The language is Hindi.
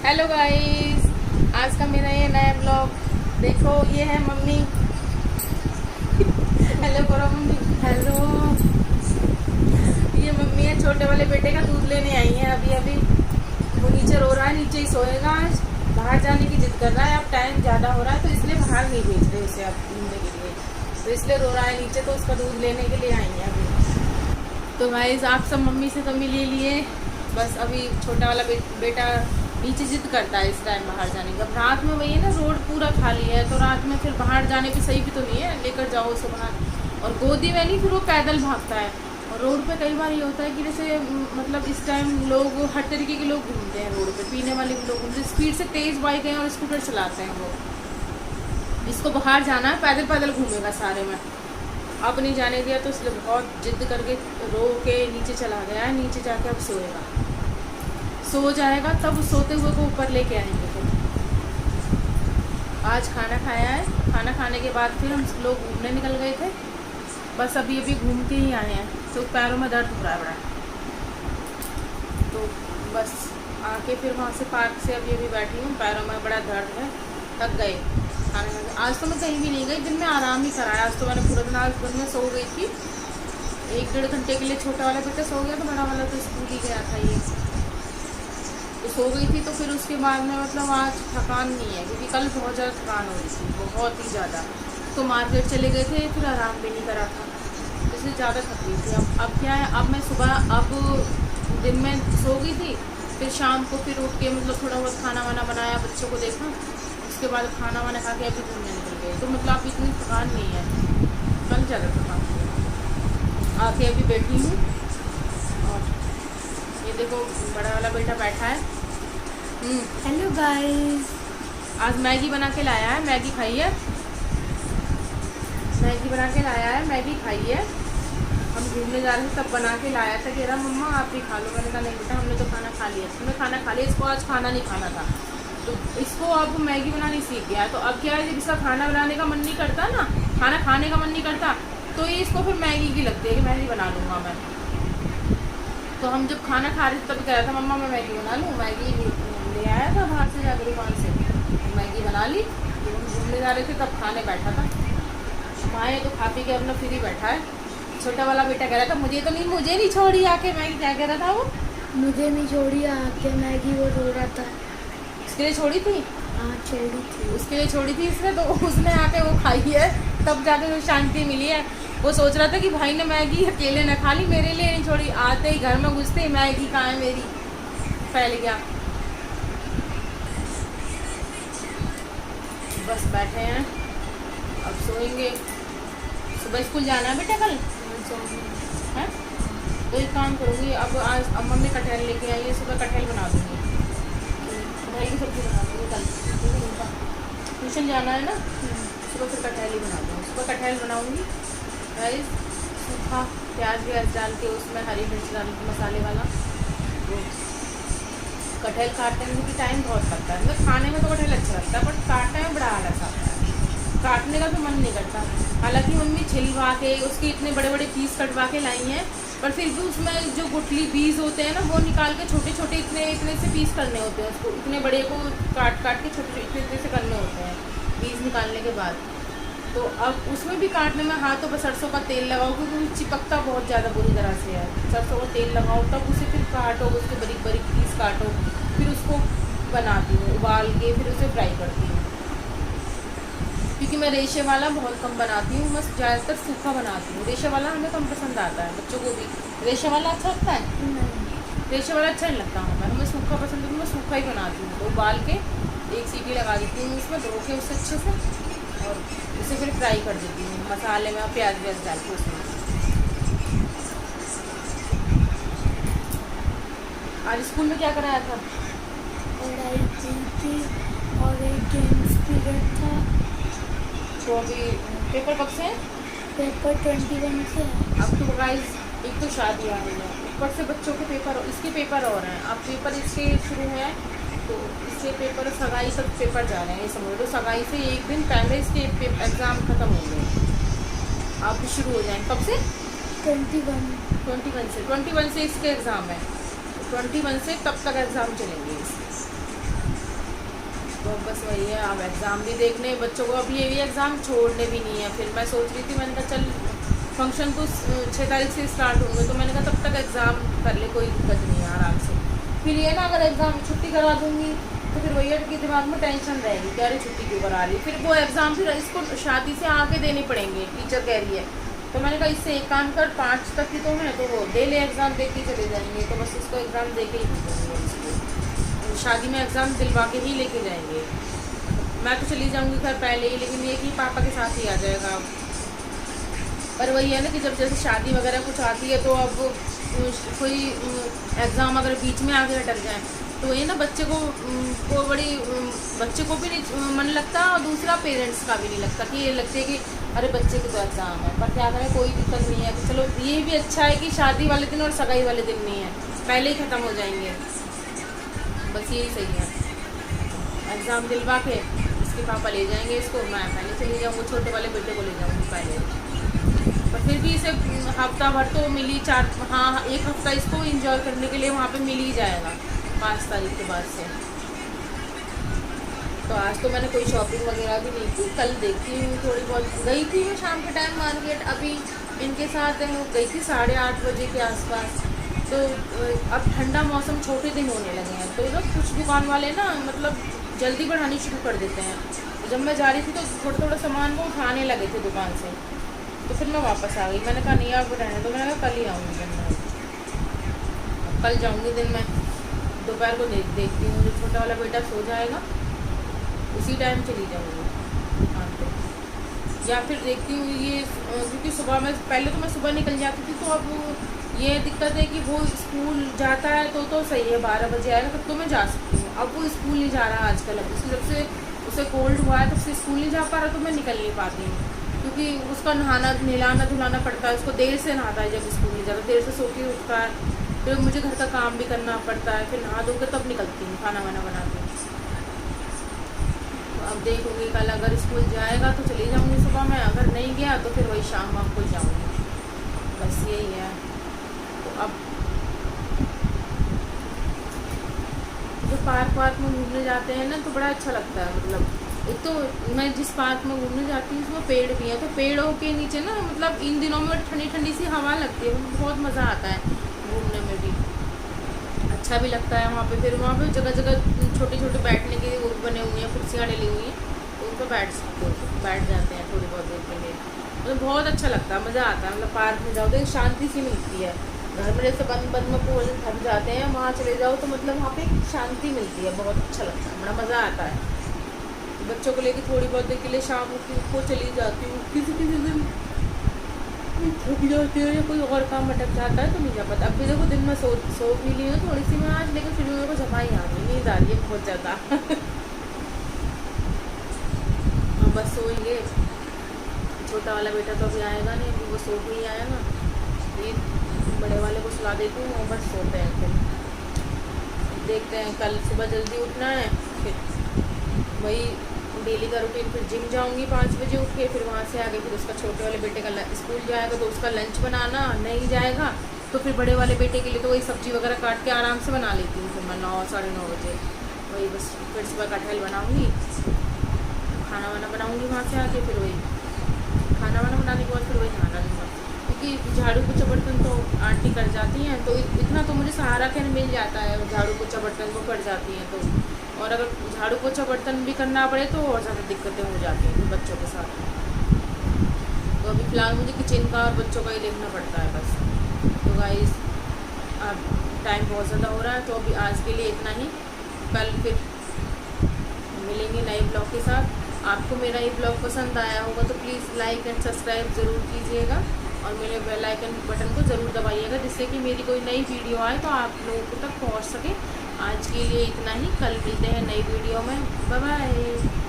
हेलो गाइस, आज का मेरा ये नया ब्लॉग देखो। ये है मम्मी। हेलो करो मम्मी। हेलो। ये मम्मी है, छोटे वाले बेटे का दूध लेने आई है अभी अभी। वो नीचे रो रहा है, नीचे ही सोएगा आज। बाहर जाने की जिद कर रहा है, अब टाइम ज़्यादा हो रहा है तो इसलिए बाहर नहीं भेज रहे उसे अब घूमने के लिए। तो इसलिए रो रहा है नीचे, तो उसका दूध लेने के लिए आई है अभी। तो गाइस, आप सब मम्मी से तो मिल ही लिए। बस अभी छोटा वाला बेटा नीचे जिद करता है इस टाइम बाहर जाने का। रात में वही है ना, रोड पूरा खाली है तो रात में फिर बाहर जाने पे सही भी तो नहीं है, लेकर जाओ उसे बाहर। और गोदी में नहीं, फिर वो पैदल भागता है। और रोड पे कई बार ये होता है कि जैसे मतलब इस टाइम लोग हर तरीके के लोग घूमते हैं रोड पे, पीने वाले भी लोग घूमते हैं, स्पीड से तेज़ बाइकें और स्कूटर चलाते हैं वो। इसको बाहर जाना है, पैदल पैदल घूमेगा सारे में। अब नहीं जाने दिया तो इसलिए बहुत जिद करके रो के नीचे चला गया है। नीचे जाके अब सोएगा, सो जाएगा तब उस सोते हुए को ऊपर लेके आएंगे। फिर आज खाना खाया है, खाना खाने के बाद फिर हम लोग घूमने निकल गए थे। बस अभी अभी घूम के ही आए हैं तो पैरों में दर्द हो रहा है बड़ा। तो बस आके फिर वहाँ से पार्क से अभी अभी बैठी हूँ, पैरों में बड़ा दर्द है, थक गए खाने में। आज तो मैं कहीं भी नहीं गई, दिन में आराम ही कराया। आज तो मैंने पूरा दिन, आज दिन में सो गई थी 1-1.5 घंटे के लिए। छोटा वाला बेटा सो गया तो बड़ा वाला तो स्कूल ही गया था, ये तो सो गई थी। तो फिर उसके बाद में मतलब आज थकान नहीं है, क्योंकि कल बहुत ज़्यादा थकान हो रही थी, बहुत ही ज़्यादा। तो मार्केट चले गए थे, फिर आराम भी नहीं करा था, इसलिए ज़्यादा थक गई थी। अब क्या है, अब मैं सुबह, अब दिन में सो गई थी, फिर शाम को फिर उठ के मतलब थोड़ा बहुत खाना वाना बनाया, बच्चों को देखा, उसके बाद खाना वाना खा के अभी घूमने निकल गए। तो मतलब अब इतनी थकान नहीं है, कल ज़्यादा थकान थी। आके अभी बैठी हूँ और ये देखो बड़ा वाला बेटा बैठा है। हेलो गाइस, आज मैगी बना के लाया है, मैगी खाई है, मैगी बना के लाया है, मैगी खाई है। हम घूमने जा रहे थे तब बना के लाया था, कह रहा मम्मा आप भी खा लो। मैंने कहा नहीं बेटा, हमने तो खाना खा लिया। तुमने खाना खा लिया, इसको आज खाना नहीं खाना था। तो इसको अब मैगी बनानी सीख गया है। तो अब क्या है, जब इसका खाना बनाने का मन नहीं करता ना, खाना खाने का मन नहीं करता, तो ये इसको फिर मैगी की लगती है कि मैगी बना लूँगा मैं। तो हम जब खाना खा रहे थे तब कह रहा था मम्मा मैं मैगी बना लूँ। मैगी ले आया था बाहर से जाकर दुकान से, मैगी बना ली। जब हम घूमने जा रहे थे तब खाने बैठा था। माए तो खा पी के अपना फिर ही बैठा है। छोटा वाला बेटा कह रहा था मुझे नहीं छोड़ी आके मैगी। क्या कह रहा था वो? मुझे नहीं छोड़ी आके मैगी, वो रो रहा था। उसके लिए छोड़ी थी? हाँ छोड़ी थी। उसके लिए छोड़ी थी इसने, तो उसने आके वो खाई है, तब जाके वो शांति मिली है। वो सोच रहा था कि भाई ने मैगी अकेले न खा ली, मेरे लिए नहीं छोड़ी। आते ही घर में घुसते ही मैगी कहाँ है मेरी, फैल गया। बस बैठे हैं, अब सोएंगे। सुबह स्कूल जाना है बेटा कल है? तो एक काम करूँगी, अब मम्मी कटहल लेके आई है, सुबह कटहल बना दूँगी, कटहल की सब्ज़ी बना दूँगी कल। ट्यूशन जाना है ना, सुबह फिर कटहल ही बना दूँगी। सुबह कटहल बनाऊँगी राइस, सूखा प्याज व्याज डाल के, उसमें हरी मिर्च डाल के मसाले वाला। वो कटहल काटने में भी टाइम बहुत लगता है, मतलब खाने में तो कटहल अच्छा लगता है, बट काटने में बड़ा आलस आता है, काटने का तो मन नहीं करता। हालांकि मम्मी छिलवा के उसके इतने बड़े बड़े पीस कटवा के लाई हैं, पर फिर भी उसमें जो गुठली बीज होते हैं ना, वो निकाल के छोटे छोटे इतने से पीस करने होते हैं। उसको इतने बड़े को काट के छोटे इतने से करने होते हैं बीज निकालने के बाद। तो अब उसमें भी काटने में हाथों पर सरसों का तेल लगाओ, क्योंकि चिपकता बहुत ज़्यादा बुरी तरह से है। सरसों का तेल लगाओ, तब उसे फिर काटो, उसके बारीक बारीक पीस काटो, फिर उसको बनाती हूँ उबाल के, फिर उसे फ्राई करती हूँ। क्योंकि मैं रेशे वाला बहुत कम बनाती हूँ, मैं ज़्यादातर सूखा बनाती हूँ। रेशे वाला हमें कम पसंद आता है, बच्चों को भी। रेशे वाला अच्छा लगता है? रेशे वाला अच्छा नहीं लगता हमें सूखा पसंद है, तो मैं सूखा ही बनाती हूँ। तो उबाल के एक सीटी लगा देती हूँ उसमें, धो के उसे अच्छे से, और उसे फिर फ्राई कर देती हूँ मसाले में, प्याज व्याज डाल के उसमें। आज स्कूल में क्या कराया था? पढ़ाई की थी और एक गेम्स पीरियड था। तो अभी पेपर कब से हैं? पेपर 21 से है। अब तो गाइस एक तो शादी आ रही है, ऊपर से बच्चों के पेपर, इसके पेपर और हैं। अब पेपर इसके शुरू हुए हैं, तो इसके पेपर सगाई तक पेपर जा रहे हैं, ये समझ लो। सगाई से एक दिन पहले इसके एग्ज़ाम ख़त्म हो गए, अब शुरू हो जाएंगे। कब से? 21 से 21 से इसके एग्ज़ाम है। 21 से तब तक एग्ज़ाम चलेंगे इसके। तो बस वही है, अब एग्ज़ाम भी देखने बच्चों को, अब ये भी एग्ज़ाम छोड़ने भी नहीं है। फिर मैं सोच रही थी, मैंने कहा चल फंक्शन तो 6 तारीख से स्टार्ट होंगे, तो मैंने कहा तब तक एग्ज़ाम कर ले, कोई दिक्कत नहीं है, आराम से। फिर ये ना अगर एग्ज़ाम छुट्टी करवा दूँगी तो फिर वही के दिमाग में टेंशन रहेगी कि अरे छुट्टी क्यों करा रही, फिर वो एग्ज़ाम फिर इसको शादी से आके देने पड़ेंगे, टीचर कह रही है। तो मैंने कहा इससे एक काम कर, 5 तक की तो है तो वो दे ले एग्ज़ाम, दे के चले जाएंगे, तो बस इसको एग्ज़ाम दे के ही भेजेंगे इसको, शादी में एग्ज़ाम दिलवा के ही लेके जाएंगे। मैं तो चली जाऊँगी घर पहले ही, लेकिन ये कि पापा के साथ ही आ जाएगा। पर वही है ना कि जब जैसे शादी वगैरह कुछ आती है तो अब कोई एग्ज़ाम अगर बीच में आके अटक जाए तो ये ना बच्चे को बड़ी बच्चे को भी नहीं मन लगता, और दूसरा पेरेंट्स का भी नहीं लगता, कि ये लगता है कि अरे बच्चे के तो एग्ज़ाम है। पर क्या करें, कोई दिक्कत नहीं है। तो चलो ये भी अच्छा है कि शादी वाले दिन और सगाई वाले दिन नहीं है, पहले ही ख़त्म हो जाएंगे, बस यही सही है। एग्ज़ाम दिलवा के इसके पापा ले जाएंगे इसको, मैं पहले चली जाऊँगी, छोटे वाले बेटे को ले जाऊँगी पहले। पर फिर भी इसे हफ्ता भर तो मिल ही, 1 हफ्ता इसको इंजॉय करने के लिए वहाँ पे मिल ही जाएगा 5 तारीख के बाद से। तो आज तो मैंने कोई शॉपिंग वगैरह भी नहीं की, कल देखती हूँ थोड़ी बहुत। गई थी मैं शाम के टाइम मार्केट, अभी इनके साथ गई थी 8:30 बजे के आसपास। तो अब ठंडा मौसम, छोटे दिन होने लगे हैं, तो ना कुछ दुकान वाले ना मतलब जल्दी बढ़ानी शुरू कर देते हैं। जब मैं जा रही थी तो थोड़ा थोड़ा सामान वो उठाने लगे थे दुकान से, तो फिर मैं वापस आ गई। मैंने कहा नहीं अब रहने दो, मैंने कहा कल ही आऊँगी दिन में, कल जाऊँगी दिन में। दोपहर को देखती हूँ, जो छोटा वाला बेटा सो जाएगा उसी टाइम चली जाऊँगी दुकान पे, या फिर देखती हूँ ये, क्योंकि सुबह में पहले तो मैं सुबह निकल जाती थी, तो अब ये दिक्कत है कि वो स्कूल जाता है तो सही है, 12 बजे आएगा तब तो मैं जा सकती हूँ। अब वो स्कूल नहीं जा रहा आजकल, अब जब से उसे कोल्ड हुआ है तब से स्कूल नहीं जा पा रहा, तो मैं निकल नहीं पाती हूँ, क्योंकि उसका नहलाना धुलाना पड़ता है, उसको देर से नहाता है, जब स्कूल नहीं जाता देर से सो के उठता है, फिर मुझे घर का काम भी करना पड़ता है, फिर नहा धोकर तब निकलती हूँ खाना वाना बना के। तो अब देखूँगी, कल अगर स्कूल जाएगा तो चली जाऊँगी सुबह में, अगर नहीं गया तो फिर वही शाम वाम को जाऊँगी, बस यही है। तो अब जो पार्क में घूमने जाते हैं ना तो बड़ा अच्छा लगता है, मतलब एक तो मैं जिस पार्क में घूमने जाती हूँ उसमें पेड़ भी हैं, तो पेड़ों के नीचे ना मतलब इन दिनों में ठंडी ठंडी सी हवा लगती है, बहुत मज़ा आता है घूमने में भी, अच्छा भी लगता है वहाँ पे। फिर वहाँ पे जगह जगह छोटे छोटे बैठने के वो बने हुए हैं, कुर्सियाँ डली हुई हैं, तो उन पर बैठ जाते हैं थोड़ी बहुत देर के लिए, मतलब बहुत अच्छा लगता है, मज़ा आता है। मतलब पार्क में जाओ तो एक शांति सी मिलती है, घर में जैसे बंद में पूरे थक जाते हैं, वहाँ चले जाओ तो मतलब वहाँ पे शांति मिलती है, बहुत अच्छा लगता है, बड़ा मज़ा आता है। बच्चों को लेके थोड़ी बहुत देर के लिए शाम को चली जाती हूँ, किसी दिन थक जाती है या कोई और काम अटक जाता है तो नहीं जा पाता। अब भी देखो दिन में सो भी ली हूँ थोड़ी सी मैं आज, लेकिन फिर भी मेरे को जमा ही आ गई, नींद आ रही है बहुत ज़्यादा। बस सोएंगे, छोटा वाला बेटा तो अभी आएगा नहीं, अभी वो सो के ही आएगा, ये बड़े वाले को सुला देती हूँ, बस सोते हैं। फिर देखते हैं, कल सुबह जल्दी उठना है, फिर वही डेली का रूटीन, फिर जिम जाऊंगी 5 बजे उठ के, फिर वहाँ से आगे फिर उसका छोटे वाले बेटे का स्कूल जाएगा तो उसका लंच बनाना, नहीं जाएगा तो फिर बड़े वाले बेटे के लिए तो वही सब्ज़ी वगैरह काट के आराम से बना लेती हूँ, फिर मैं 9 साढ़े 9 बजे वही बस फिर सुबह कटहल बनाऊँगी, खाना वाना बनाऊँगी वहाँ से आके, फिर वही खाना वाना बनाने के बाद फिर वही नहाना दूँगा, क्योंकि झाड़ू पोछा बर्तन तो आंटी कर जाती हैं, तो इतना तो मुझे सहारा के मिल जाता है, झाड़ू पोछा बर्तन वो कर जाती हैं तो, और अगर झाड़ू पोछा बर्तन भी करना पड़े तो और ज़्यादा दिक्कतें हो जाती हैं बच्चों के साथ। तो अभी फ़िलहाल मुझे किचन का और बच्चों का ही देखना पड़ता है बस। तो गाइस अब टाइम बहुत ज़्यादा हो रहा है, तो अभी आज के लिए इतना ही, कल फिर मिलेंगे नए ब्लॉग के साथ। आपको मेरा ये ब्लॉग पसंद आया होगा तो प्लीज़ लाइक एंड सब्सक्राइब ज़रूर कीजिएगा, और मेरे बेल आइकन बटन को ज़रूर दबाइएगा, जिससे कि मेरी कोई नई वीडियो आए तो आप लोगों तक पहुंच सके। आज के लिए इतना ही, कल मिलते हैं नई वीडियो में, बाय बाय।